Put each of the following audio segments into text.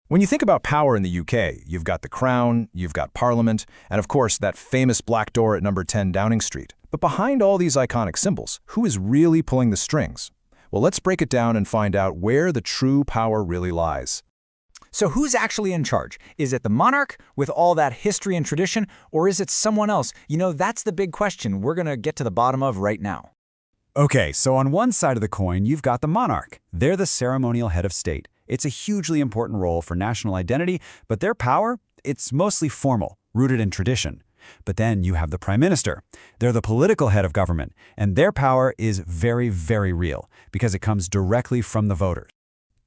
When you think about power in the UK, you've got the Crown, you've got Parliament, and of course that famous black door at number 10 Downing Street. But behind all these iconic symbols, who is really pulling the strings? Well, let's break it down and find out where the true power really lies. So who's actually in charge? Is it the monarch with all that history and tradition, or is it someone else? That's the big question we're going to get to the bottom of right now. Okay, so on one side of the coin, you've got the monarch. They're the ceremonial head of state. It's a hugely important role for national identity, but their power, it's mostly formal, rooted in tradition. But then you have the prime minister. They're the political head of government, and their power is very, very real because it comes directly from the voters.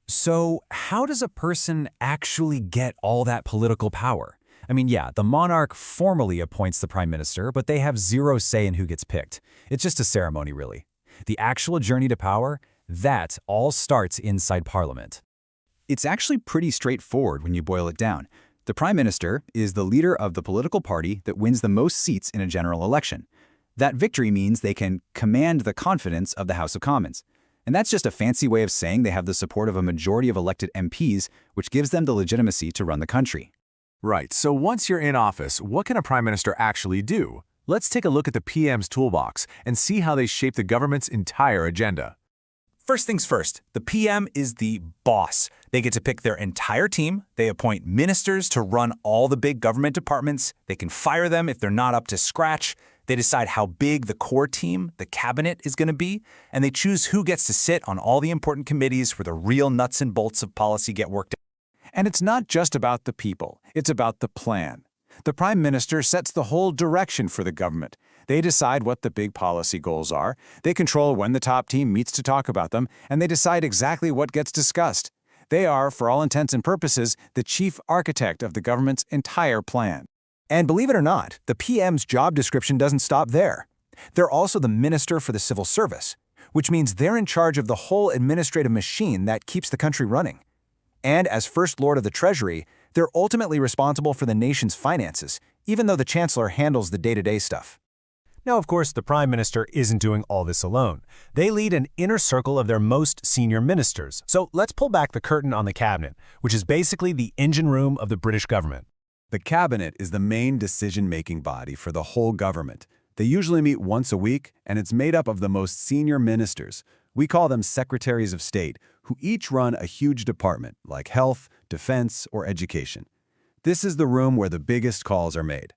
So how does a person actually get all that political power? I mean, yeah, the monarch formally appoints the prime minister, but they have zero say in who gets picked. It's just a ceremony, really. The actual journey to power, that all starts inside Parliament. It's actually pretty straightforward when you boil it down. The Prime Minister is the leader of the political party that wins the most seats in a general election. That victory means they can command the confidence of the House of Commons. And that's just a fancy way of saying they have the support of a majority of elected MPs, which gives them the legitimacy to run the country. Right, so once you're in office, what can a Prime Minister actually do? Let's take a look at the PM's toolbox and see how they shape the government's entire agenda. First things first, the PM is the boss. They get to pick their entire team. They appoint ministers to run all the big government departments. They can fire them if they're not up to scratch. They decide how big the core team, the cabinet, is going to be, and they choose who gets to sit on all the important committees where the real nuts and bolts of policy get worked out. And it's not just about the people, it's about the plan. The Prime Minister sets the whole direction for the government. They decide what the big policy goals are, they control when the top team meets to talk about them, and they decide exactly what gets discussed. They are, for all intents and purposes, the chief architect of the government's entire plan. And believe it or not, the PM's job description doesn't stop there. They're also the Minister for the Civil Service, which means they're in charge of the whole administrative machine that keeps the country running. And as First Lord of the Treasury, they're ultimately responsible for the nation's finances, even though the Chancellor handles the day-to-day stuff. Now, of course, the Prime Minister isn't doing all this alone. They lead an inner circle of their most senior ministers. So let's pull back the curtain on the cabinet, which is basically the engine room of the British government. The cabinet is the main decision-making body for the whole government. They usually meet once a week, and it's made up of the most senior ministers. We call them secretaries of state, who each run a huge department, like health, defense, or education. This is the room where the biggest calls are made.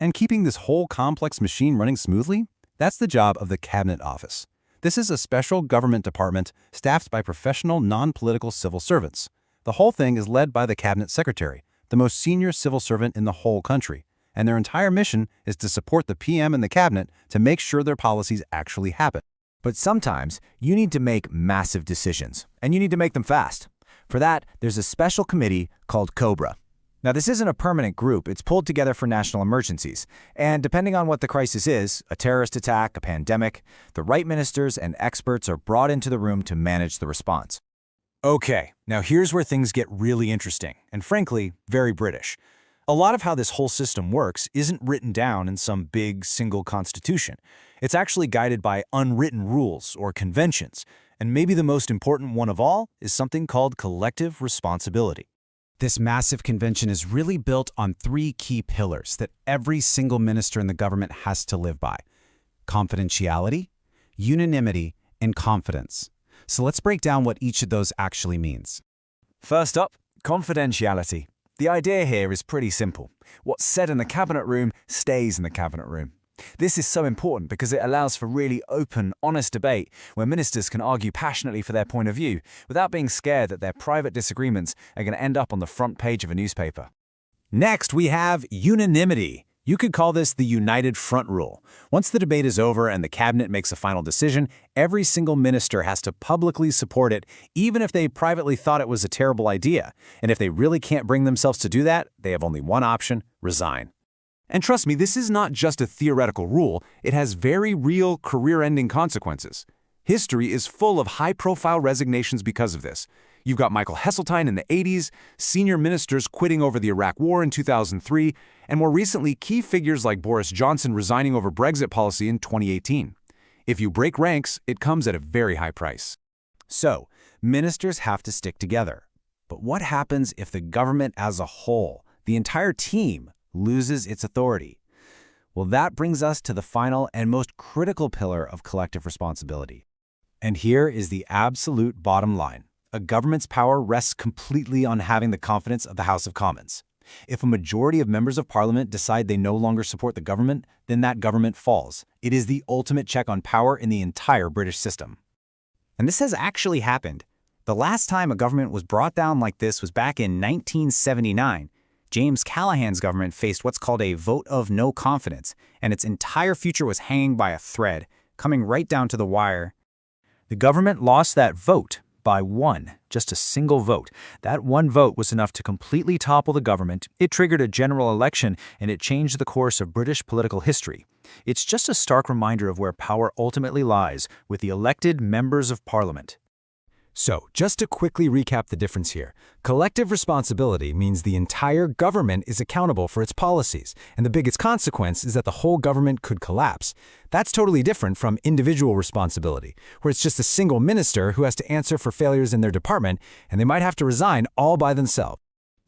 And keeping this whole complex machine running smoothly, that's the job of the Cabinet Office. This is a special government department staffed by professional, non-political civil servants. The whole thing is led by the Cabinet Secretary, the most senior civil servant in the whole country, and their entire mission is to support the PM and the Cabinet to make sure their policies actually happen. But sometimes you need to make massive decisions, and you need to make them fast. For that, there's a special committee called COBRA. Now, this isn't a permanent group. It's pulled together for national emergencies. And depending on what the crisis is, a terrorist attack, a pandemic, the right ministers and experts are brought into the room to manage the response. Okay, now here's where things get really interesting, and frankly, very British. A lot of how this whole system works isn't written down in some big single constitution. It's actually guided by unwritten rules or conventions, and maybe the most important one of all is something called collective responsibility. This massive convention is really built on three key pillars that every single minister in the government has to live by: confidentiality, unanimity, and confidence. So let's break down what each of those actually means. First up, confidentiality. The idea here is pretty simple. What's said in the cabinet room stays in the cabinet room. This is so important because it allows for really open, honest debate where ministers can argue passionately for their point of view without being scared that their private disagreements are going to end up on the front page of a newspaper. Next, we have unanimity. You could call this the united front rule. Once the debate is over and the cabinet makes a final decision, every single minister has to publicly support it, even if they privately thought it was a terrible idea. And if they really can't bring themselves to do that, they have only one option: resign. And trust me, this is not just a theoretical rule. It has very real career-ending consequences. History is full of high-profile resignations because of this. You've got Michael Heseltine in the 80s, senior ministers quitting over the Iraq War in 2003, and more recently, key figures like Boris Johnson resigning over Brexit policy in 2018. If you break ranks, it comes at a very high price. So, ministers have to stick together. But what happens if the government as a whole, the entire team, loses its authority? Well, that brings us to the final and most critical pillar of collective responsibility. And here is the absolute bottom line. A government's power rests completely on having the confidence of the House of Commons. If a majority of members of Parliament decide they no longer support the government, then that government falls. It is the ultimate check on power in the entire British system. And this has actually happened. The last time a government was brought down like this was back in 1979. James Callaghan's government faced what's called a vote of no confidence, and its entire future was hanging by a thread, coming right down to the wire. The government lost that vote by one, just a single vote. That one vote was enough to completely topple the government. It triggered a general election, and it changed the course of British political history. It's just a stark reminder of where power ultimately lies, with the elected members of Parliament. So, just to quickly recap the difference here, collective responsibility means the entire government is accountable for its policies, and the biggest consequence is that the whole government could collapse. That's totally different from individual responsibility, where it's just a single minister who has to answer for failures in their department, and they might have to resign all by themselves.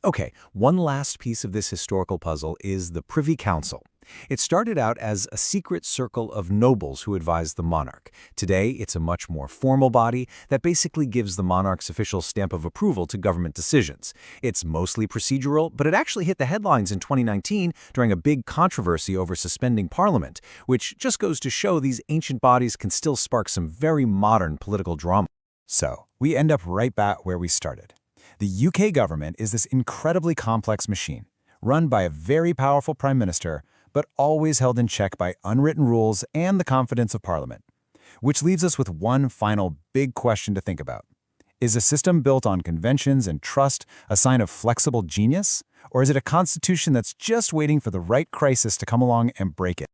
Okay, one last piece of this historical puzzle is the Privy Council. It started out as a secret circle of nobles who advised the monarch. Today, it's a much more formal body that basically gives the monarch's official stamp of approval to government decisions. It's mostly procedural, but it actually hit the headlines in 2019 during a big controversy over suspending Parliament, which just goes to show these ancient bodies can still spark some very modern political drama. So, we end up right back where we started. The UK government is this incredibly complex machine, run by a very powerful prime minister, but always held in check by unwritten rules and the confidence of Parliament. Which leaves us with one final big question to think about. Is a system built on conventions and trust a sign of flexible genius? Or is it a constitution that's just waiting for the right crisis to come along and break it?